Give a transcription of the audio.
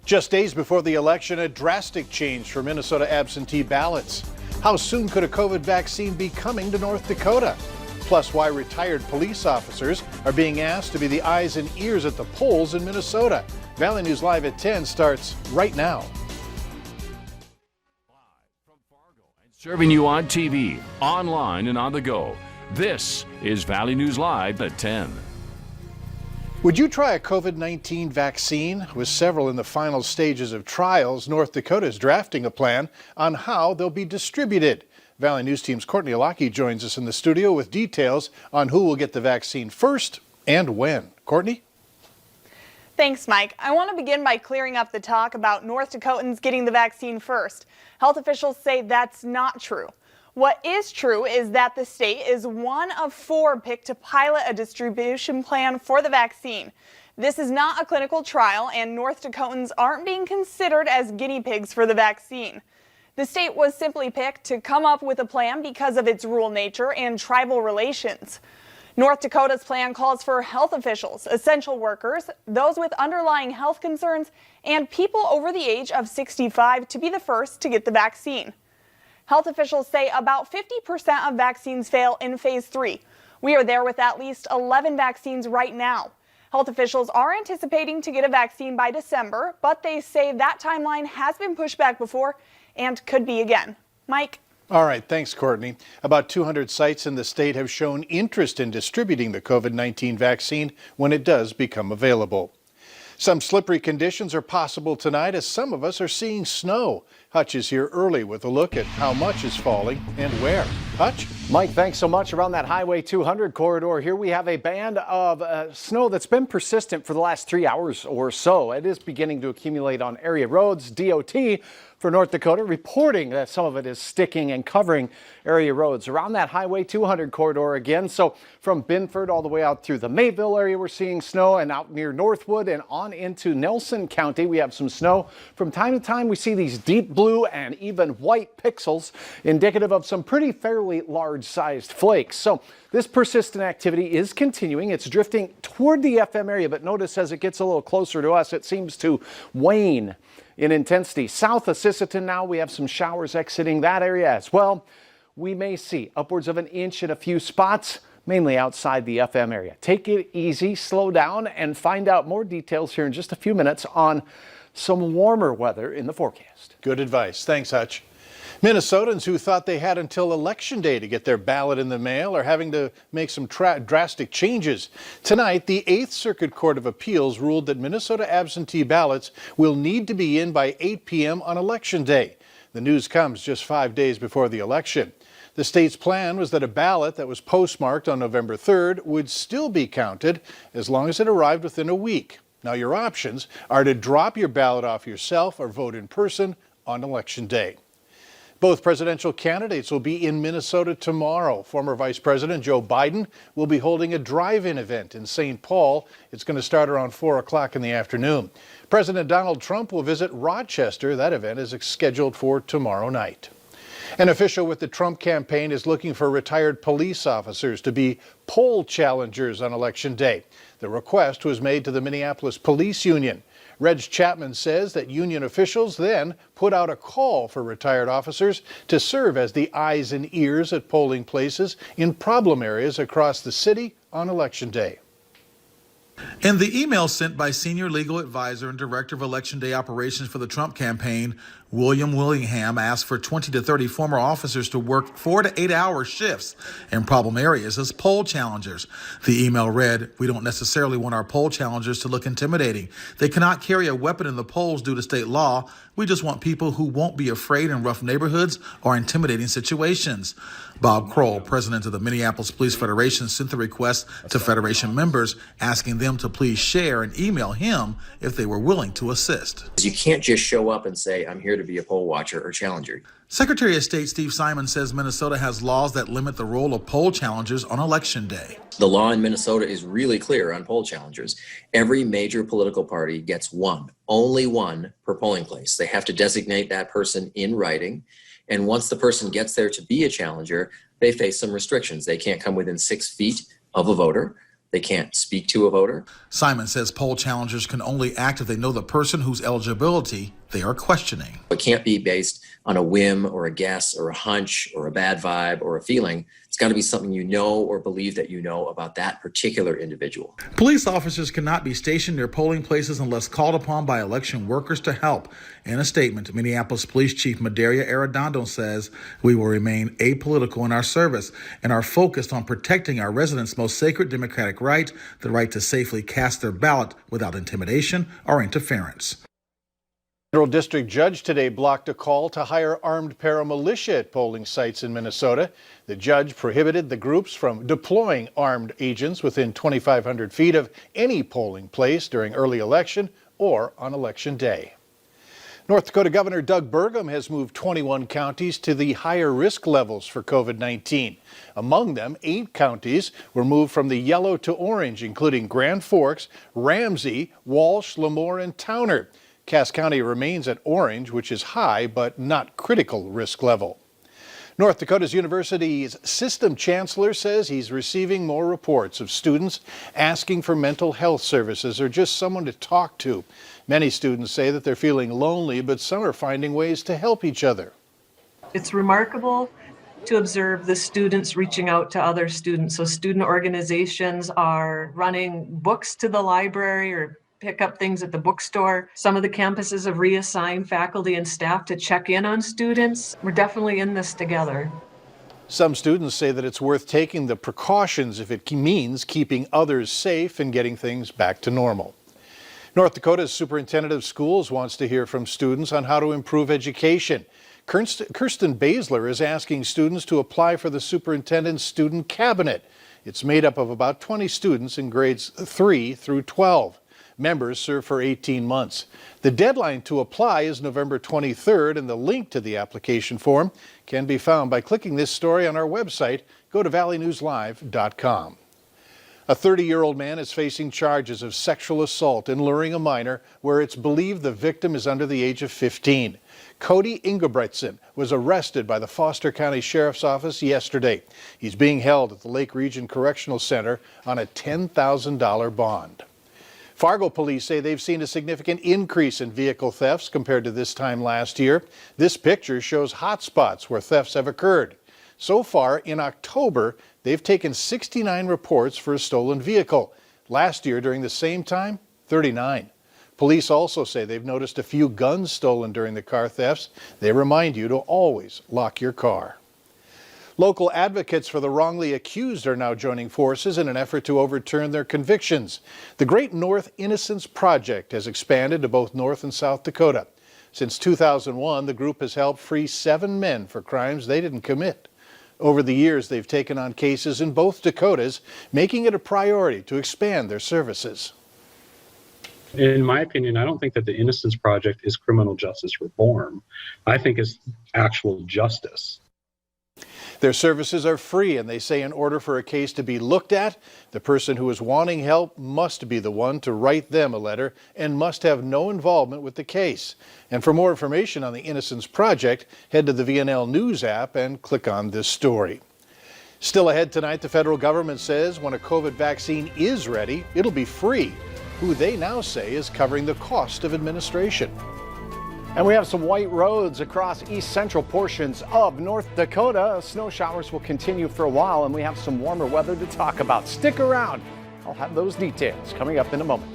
Just days before the election, a drastic change for Minnesota absentee ballots. How soon could a COVID vaccine be coming to North Dakota? Plus, why retired police officers are being asked to be the eyes and ears at the polls in Minnesota. Valley News Live at 10 starts right now. Serving you on TV, online, and on the go. This is Valley News Live at 10. Would you try a COVID-19 vaccine? With several in the final stages of trials, North Dakota is drafting a plan on how they'll be distributed. Valley News Team's Courtney Alaki joins us in the studio with details on who will get the vaccine first and when. Courtney? Thanks, Mike. I want to begin by clearing up the talk about North Dakotans getting the vaccine first. Health officials say that's not true. What is true is that the state is one of 4 picked to pilot a distribution plan for the vaccine. This is not a clinical trial, and North Dakotans aren't being considered as guinea pigs for the vaccine. The state was simply picked to come up with a plan because of its rural nature and tribal relations. North Dakota's plan calls for health officials, essential workers, those with underlying health concerns, and people over the age of 65 to be the first to get the vaccine. Health officials say about 50% of vaccines fail in phase 3. We are there with at least 11 vaccines right now. Health officials are anticipating to get a vaccine by December, but they say that timeline has been pushed back before and could be again. Mike? All right, thanks, Courtney. About 200 sites in the state have shown interest in distributing the COVID-19 vaccine when it does become available. Some slippery conditions are possible tonight as some of us are seeing snow. Hutch is here early with a look at how much is falling and where. Hutch? Mike, thanks so much. Around that Highway 200 corridor here, we have a band of snow that's been persistent for the last 3 hours or so. It is beginning to accumulate on area roads. DOT for North Dakota reporting that some of it is sticking and covering area roads around that Highway 200 corridor again. So from Binford all the way out through the Mayville area, we're seeing snow, and out near Northwood and on into Nelson County, we have some snow. From time to time, we see these deep blue and even white pixels, indicative of some fairly large-sized flakes. So this persistent activity is continuing. It's drifting toward the FM area, but notice as it gets a little closer to us, it seems to wane in intensity. South of Sisseton now, we have some showers exiting that area as well. We may see upwards of an inch in a few spots, mainly outside the FM area. Take it easy, slow down, and find out more details here in just a few minutes on some warmer weather in the forecast. Good advice. Thanks, Hutch. Minnesotans who thought they had until Election Day to get their ballot in the mail are having to make some drastic changes. Tonight, the 8th Circuit Court of Appeals ruled that Minnesota absentee ballots will need to be in by 8 p.m. on Election Day. The news comes just 5 days before the election. The state's plan was that a ballot that was postmarked on November 3rd would still be counted as long as it arrived within a week. Now, your options are to drop your ballot off yourself or vote in person on Election Day. Both presidential candidates will be in Minnesota tomorrow. Former Vice President Joe Biden will be holding a drive-in event in St. Paul. It's going to start around 4 o'clock in the afternoon. President Donald Trump will visit Rochester. That event is scheduled for tomorrow night. An official with the Trump campaign is looking for retired police officers to be poll challengers on Election Day. The request was made to the Minneapolis Police Union. Reg Chapman says that union officials then put out a call for retired officers to serve as the eyes and ears at polling places in problem areas across the city on Election Day. In the email sent by Senior Legal Advisor and Director of Election Day Operations for the Trump campaign, William Willingham asked for 20 to 30 former officers to work 4 to 8 hour shifts in problem areas as poll challengers. The email read, "We don't necessarily want our poll challengers to look intimidating. They cannot carry a weapon in the polls due to state law. We just want people who won't be afraid in rough neighborhoods or intimidating situations." Bob Kroll, president of the Minneapolis Police Federation, sent the request to Federation members, asking them to please share and email him if they were willing to assist. You can't just show up and say, "I'm here to be a poll watcher or challenger." Secretary of State Steve Simon says Minnesota has laws that limit the role of poll challengers on Election Day. The law in Minnesota is really clear on poll challengers. Every major political party gets one, only one per polling place. They have to designate that person in writing. And once the person gets there to be a challenger, they face some restrictions. They can't come within 6 feet of a voter. They can't speak to a voter. Simon says poll challengers can only act if they know the person whose eligibility they are questioning. It can't be based on a whim or a guess or a hunch or a bad vibe or a feeling. It's got to be something you know or believe that you know about that particular individual. Police officers cannot be stationed near polling places unless called upon by election workers to help. In a statement, Minneapolis Police Chief Madaria Arredondo says, "We will remain apolitical in our service and are focused on protecting our residents' most sacred democratic right, the right to safely cast their ballot without intimidation or interference." Federal district judge today blocked a call to hire armed paramilitia at polling sites in Minnesota. The judge prohibited the groups from deploying armed agents within 2,500 feet of any polling place during early election or on election day. North Dakota Governor Doug Burgum has moved 21 counties to the higher risk levels for COVID-19. Among them, 8 counties were moved from the yellow to orange, including Grand Forks, Ramsey, Walsh, Lemoore, and Towner. Cass County remains at orange, which is high but not critical risk level. North Dakota's University's system chancellor says he's receiving more reports of students asking for mental health services or just someone to talk to. Many students say that they're feeling lonely, but some are finding ways to help each other. It's remarkable to observe the students reaching out to other students. So student organizations are running books to the library or pick up things at the bookstore. Some of the campuses have reassigned faculty and staff to check in on students. We're definitely in this together. Some students say that it's worth taking the precautions if it means keeping others safe and getting things back to normal. North Dakota's superintendent of schools wants to hear from students on how to improve education. Kirsten Basler is asking students to apply for the superintendent's student cabinet. It's made up of about 20 students in grades 3 through 12. Members serve for 18 months. The deadline to apply is November 23rd, and the link to the application form can be found by clicking this story on our website. Go to valleynewslive.com. A 30-year-old man is facing charges of sexual assault and luring a minor where it's believed the victim is under the age of 15. Cody Ingebretson was arrested by the Foster County Sheriff's Office yesterday. He's being held at the Lake Region Correctional Center on a $10,000 bond. Fargo police say they've seen a significant increase in vehicle thefts compared to this time last year. This picture shows hot spots where thefts have occurred. So far, in October, they've taken 69 reports for a stolen vehicle. Last year, during the same time, 39. Police also say they've noticed a few guns stolen during the car thefts. They remind you to always lock your car. Local advocates for the wrongly accused are now joining forces in an effort to overturn their convictions. The Great North Innocence Project has expanded to both North and South Dakota. Since 2001, the group has helped free 7 men for crimes they didn't commit. Over the years, they've taken on cases in both Dakotas, making it a priority to expand their services. In my opinion, I don't think that the Innocence Project is criminal justice reform. I think it's actual justice. Their services are free, and they say in order for a case to be looked at, the person who is wanting help must be the one to write them a letter and must have no involvement with the case. And for more information on the Innocence Project, head to the VNL News app and click on this story. Still ahead tonight, the federal government says when a COVID vaccine is ready, it'll be free, who they now say is covering the cost of administration. And we have some white roads across east central portions of North Dakota. Snow showers will continue for a while, and we have some warmer weather to talk about. Stick around. I'll have those details coming up in a moment.